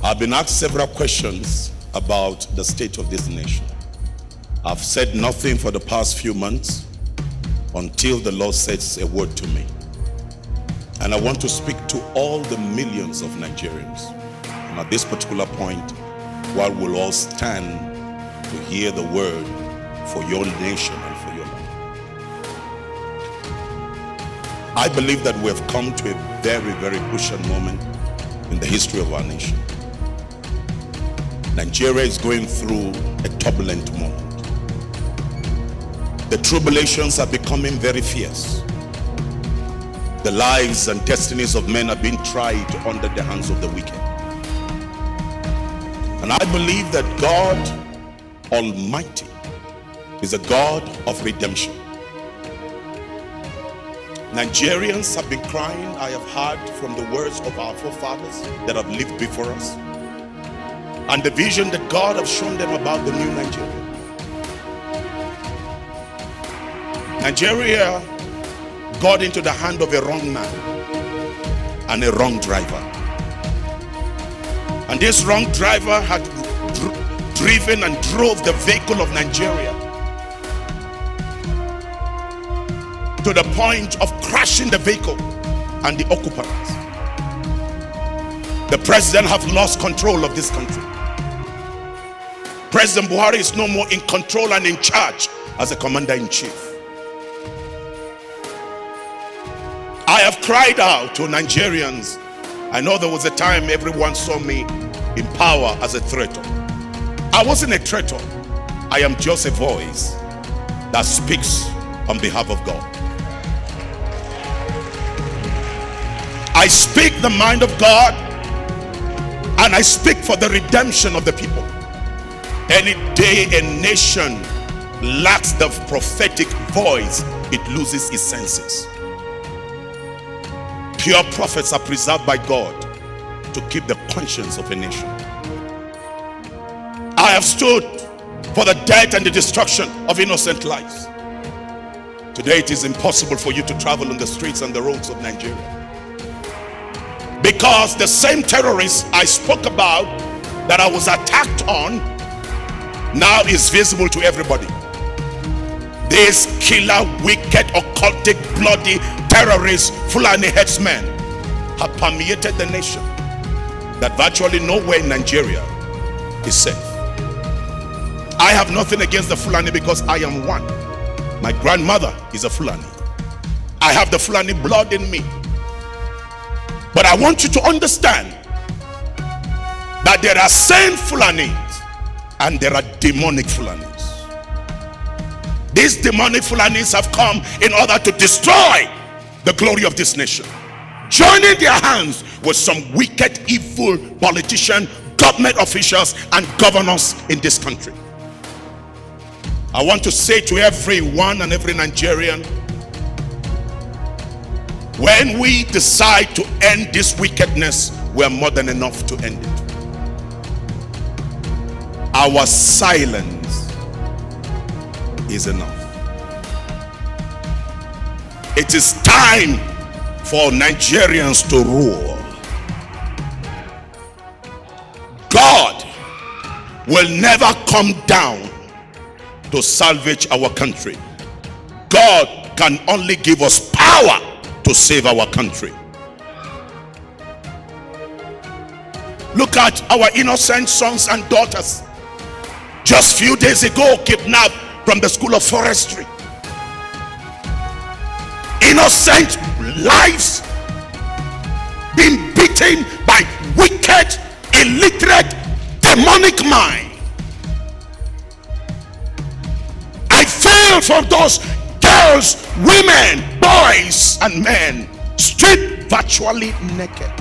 I've been asked several questions about the state of this nation. I've said nothing for the past few months until the Lord says a word to me. And I want to speak to all the millions of Nigerians. And at this particular point, while we'll all stand to hear the word for your nation and for your life. I believe that we have come to a very, very crucial moment in the history of our nation. Nigeria is going through a turbulent moment. The tribulations are becoming very fierce. The lives and destinies of men are being tried under the hands of the wicked. And I believe that God Almighty is a God of redemption. Nigerians have been crying. I have heard from the words of our forefathers that have lived before us, and the vision that God has shown them about the new Nigeria. Nigeria got into the hand of a wrong man and a wrong driver. And this wrong driver had driven and drove the vehicle of Nigeria to the point of crashing the vehicle and the occupants. The president has lost control of this country. President Buhari is no more in control and in charge as a commander-in-chief. I have cried out to Nigerians. I know there was a time everyone saw me in power as a traitor. I wasn't a traitor. I am just a voice that speaks on behalf of God. I speak the mind of God, and I speak for the redemption of the people. Any day a nation lacks the prophetic voice, it loses its senses. Pure prophets are preserved by God to keep the conscience of a nation. I have stood for the death and the destruction of innocent lives. Today it is impossible for you to travel on the streets and the roads of Nigeria, because the same terrorists I spoke about that I was attacked on now is visible to everybody. These killer, wicked, occultic, bloody terrorists, Fulani headsmen, have permeated the nation that virtually nowhere in Nigeria is safe. I have nothing against the Fulani because I am one. My grandmother is a Fulani. I have the Fulani blood in me. But I want you to understand that there are sane Fulanis and there are demonic Fulanis. These demonic Fulanis have come in order to destroy the glory of this nation, joining their hands with some wicked, evil politicians, government officials, and governors in this country. I want to say to everyone and every Nigerian, when we decide to end this wickedness, we are more than enough to end it. Our silence is enough. It is time for Nigerians to rule. God will never come down to salvage our country. God can only give us power to save our country. Look at our innocent sons and daughters, just few days ago kidnapped from the School of Forestry. Innocent lives being beaten by wicked, illiterate, demonic mind. I feel for those girls, women, boys, and men stripped virtually naked.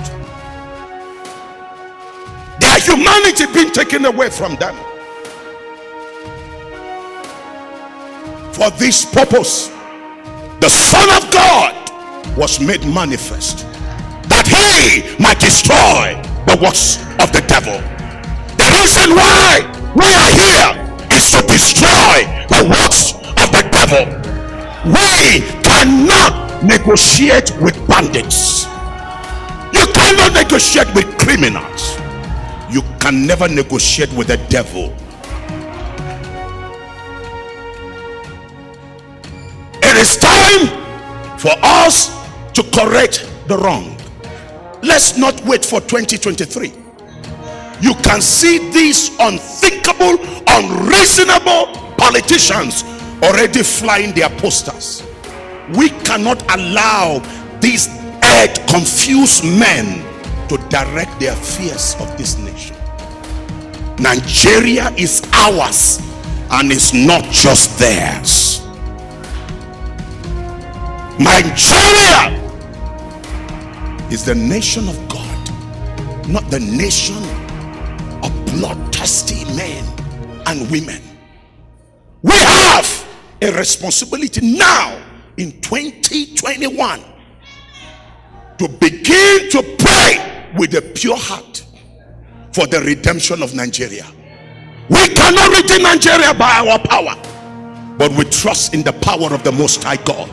Their humanity being taken away from them. For this purpose, the Son of God was made manifest, that he might destroy the works of the devil. The reason why we are here is to destroy the works of the devil. We cannot negotiate with bandits. You cannot negotiate with criminals. You can never negotiate with the devil. It is time for us to correct the wrong. Let's not wait for 2023. You can see these unthinkable, unreasonable politicians already flying their posters. We cannot allow these confused men to direct the affairs of this nation. Nigeria is ours and it's not just theirs. Nigeria is the nation of God, not the nation of bloodthirsty men and women. We have a responsibility now in 2021 to begin to pray with a pure heart for the redemption of Nigeria. We cannot redeem Nigeria by our power, but we trust in the power of the Most High God.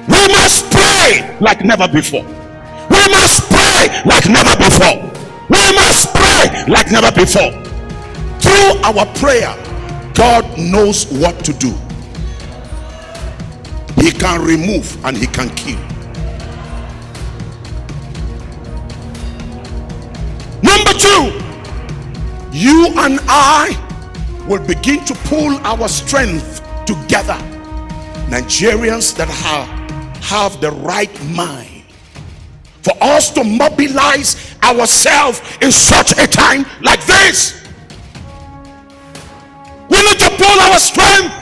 We must pray like never before. We must pray like never before. We must pray like never before. Through our prayer, God knows what to do. He can remove and he can kill. Number two, you and I will begin to pull our strength together. Nigerians that have the right mind, for us to mobilize ourselves in such a time like this. We need to pull our strength.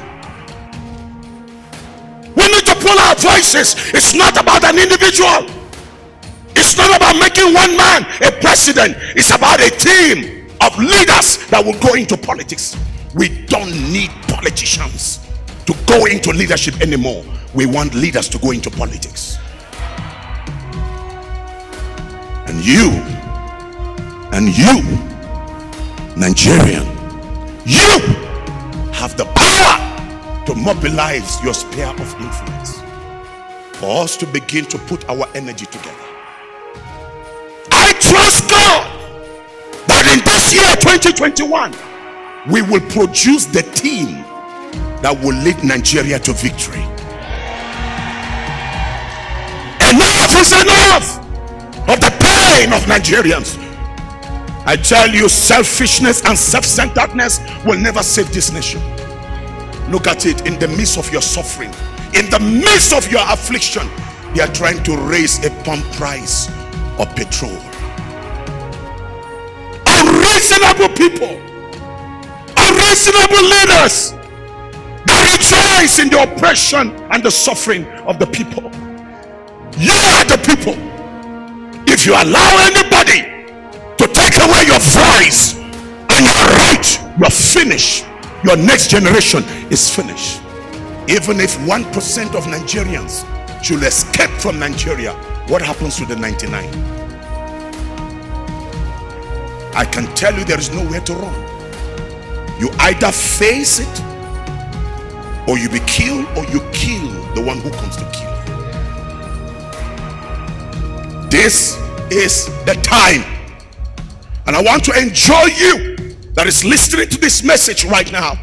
We need to pull our voices. It's not about an individual. It's not about making one man a president. It's about a team of leaders that will go into politics. We don't need politicians to go into leadership anymore. We want leaders to go into politics. And you, Nigerian, you have the power to mobilize your sphere of influence for us to begin to put our energy together. I trust God that in this year 2021 we will produce the team that will lead Nigeria to victory. Enough is enough of the pain of Nigerians. I tell you, selfishness and self-centeredness will never save this nation. Look at it. In the midst of your suffering, in the midst of your affliction, they are trying to raise a pump price of petrol. Unreasonable people, unreasonable leaders that rejoice in the oppression and the suffering of the people. You are the people. If you allow anybody to take away your voice and your right, you're finished. Your next generation is finished. Even if 1% of Nigerians should escape from Nigeria, what happens to the 99? I can tell you there is nowhere to run. You either face it, or you be killed, or you kill the one who comes to kill you. This is the time. And I want to enjoy you that is listening to this message right now.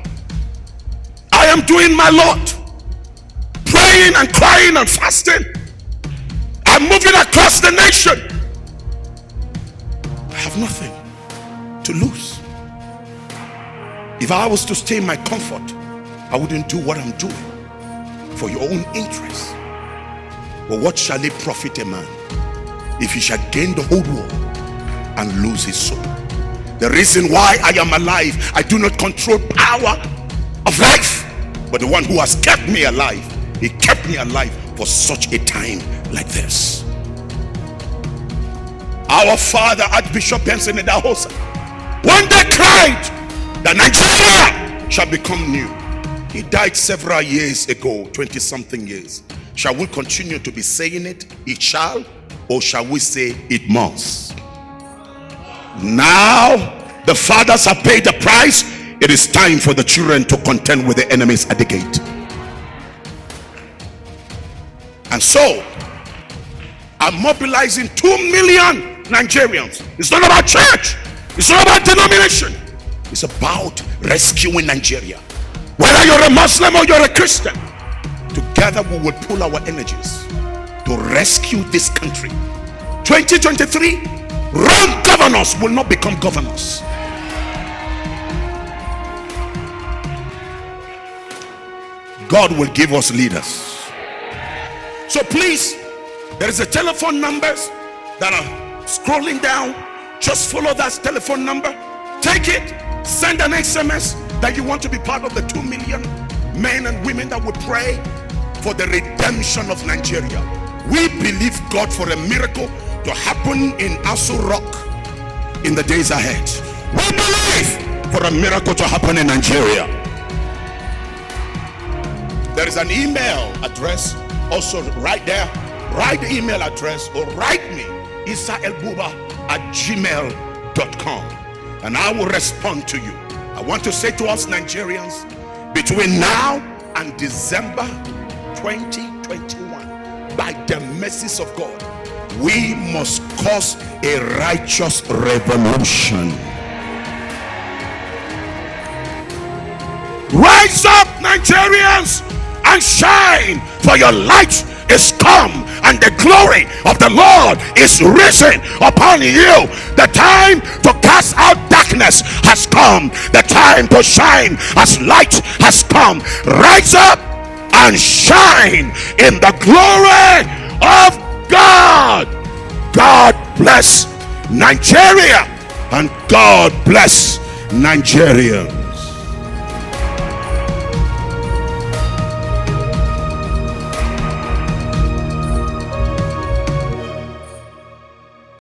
I am doing my lot, praying and crying and fasting. I'm moving across the nation. I have nothing to lose. If I was to stay in my comfort, I wouldn't do what I'm doing for your own interest. But what shall it profit a man if he shall gain the whole world and lose his soul? The reason why I am alive, I do not control power of life, but the one who has kept me alive, he kept me alive for such a time like this. Our father, Archbishop Benson Idahosa, one day cried that Nigeria shall become new. He died several years ago, 20-something years. Shall we continue to be saying it? It shall, or shall we say it must? Now the fathers have paid the price. It is time for the children to contend with the enemies at the gate. And so I'm mobilizing 2 million Nigerians. It's not about church. It's not about denomination. It's about rescuing Nigeria. Whether you're a Muslim or you're a Christian, together we will pull our energies to rescue this country. 2023, wrong governors will not become governors. God will give us leaders. So please, there is a telephone numbers that are scrolling down. Just follow that telephone number. Take it. Send an SMS that you want to be part of the 2 million men and women that will pray for the redemption of Nigeria. We believe God for a miracle to happen in Aso Rock in the days ahead. We believe for a miracle to happen in Nigeria. There is an email address also right there. Write the email address or write me, El-Buba@gmail.com, and I will respond to you. I want to say to us Nigerians, between now and December 2021, by the mercies of God, we must cause a righteous revolution. Rise up, Nigerians, and shine, for your light is come, and the glory of the Lord is risen upon you. The time to cast out darkness has come. The time to shine as light has come. Rise up and shine in the glory of God. God bless Nigeria, and God bless Nigeria.